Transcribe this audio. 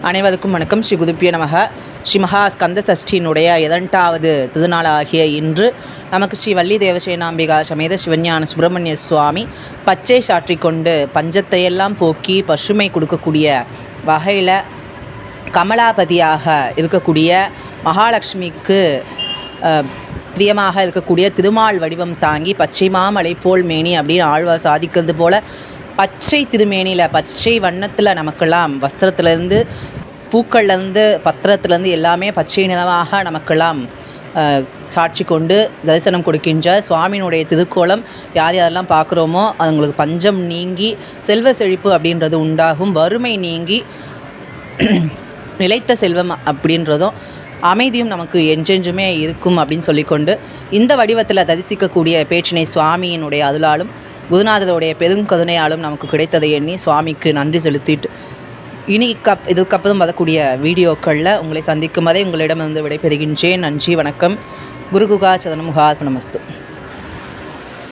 அனைவருக்கும் வணக்கம். ஸ்ரீ குருப்பிய நமக. ஸ்ரீ மகா ஸ்கந்த சஷ்டியினுடைய 2வது திருநாளாகிய இன்று நமக்கு ஸ்ரீ வள்ளி தேவசேனாம்பிகா சமேத சிவஞான சுப்பிரமணிய சுவாமி பச்சை சாற்றிக்கொண்டு பஞ்சத்தையெல்லாம் போக்கி பசுமை கொடுக்கக்கூடிய வகையில் கமலாபதியாக இருக்கக்கூடிய மகாலட்சுமிக்கு பிரியமாக இருக்கக்கூடிய திருமால் வடிவம் தாங்கி பச்சை மாமலை போல் மேனி அப்படின்னு ஆழ்வார் சாதிக்கிறது போல் பச்சை திருமேனியில் பச்சை வண்ணத்தில் நமக்கெல்லாம் வஸ்திரத்துலேருந்து பூக்கள்லேருந்து பத்திரத்துலேருந்து எல்லாமே பச்சை நிறமாக நமக்கெல்லாம் சாட்சி கொண்டு தரிசனம் கொடுக்கின்ற சுவாமியினுடைய திருக்கோலம் யார் யாரெல்லாம் பார்க்குறோமோ அவங்களுக்கு பஞ்சம் நீங்கி செல்வ செழிப்பு அப்படின்றது உண்டாகும், வறுமை நீங்கி நிலைத்த செல்வம் அப்படின்றதும் அமைதியும் நமக்கு என்றென்றுமே இருக்கும் அப்படின்னு சொல்லிக்கொண்டு இந்த வடிவத்தில் தரிசிக்கக்கூடிய பேச்சினை சுவாமியினுடைய அருளாலும் குருநாதருடைய பெருங்கருணையாலும் நமக்கு கிடைத்ததை எண்ணி சுவாமிக்கு நன்றி செலுத்திட்டு இனி இதுக்கப்புறம் வரக்கூடிய வீடியோக்களில் உங்களை சந்திக்கும் வரை உங்களிடமிருந்து விடைபெறுகின்றேன். நன்றி, வணக்கம். குருகுகா சதனமுகா நமஸ்து.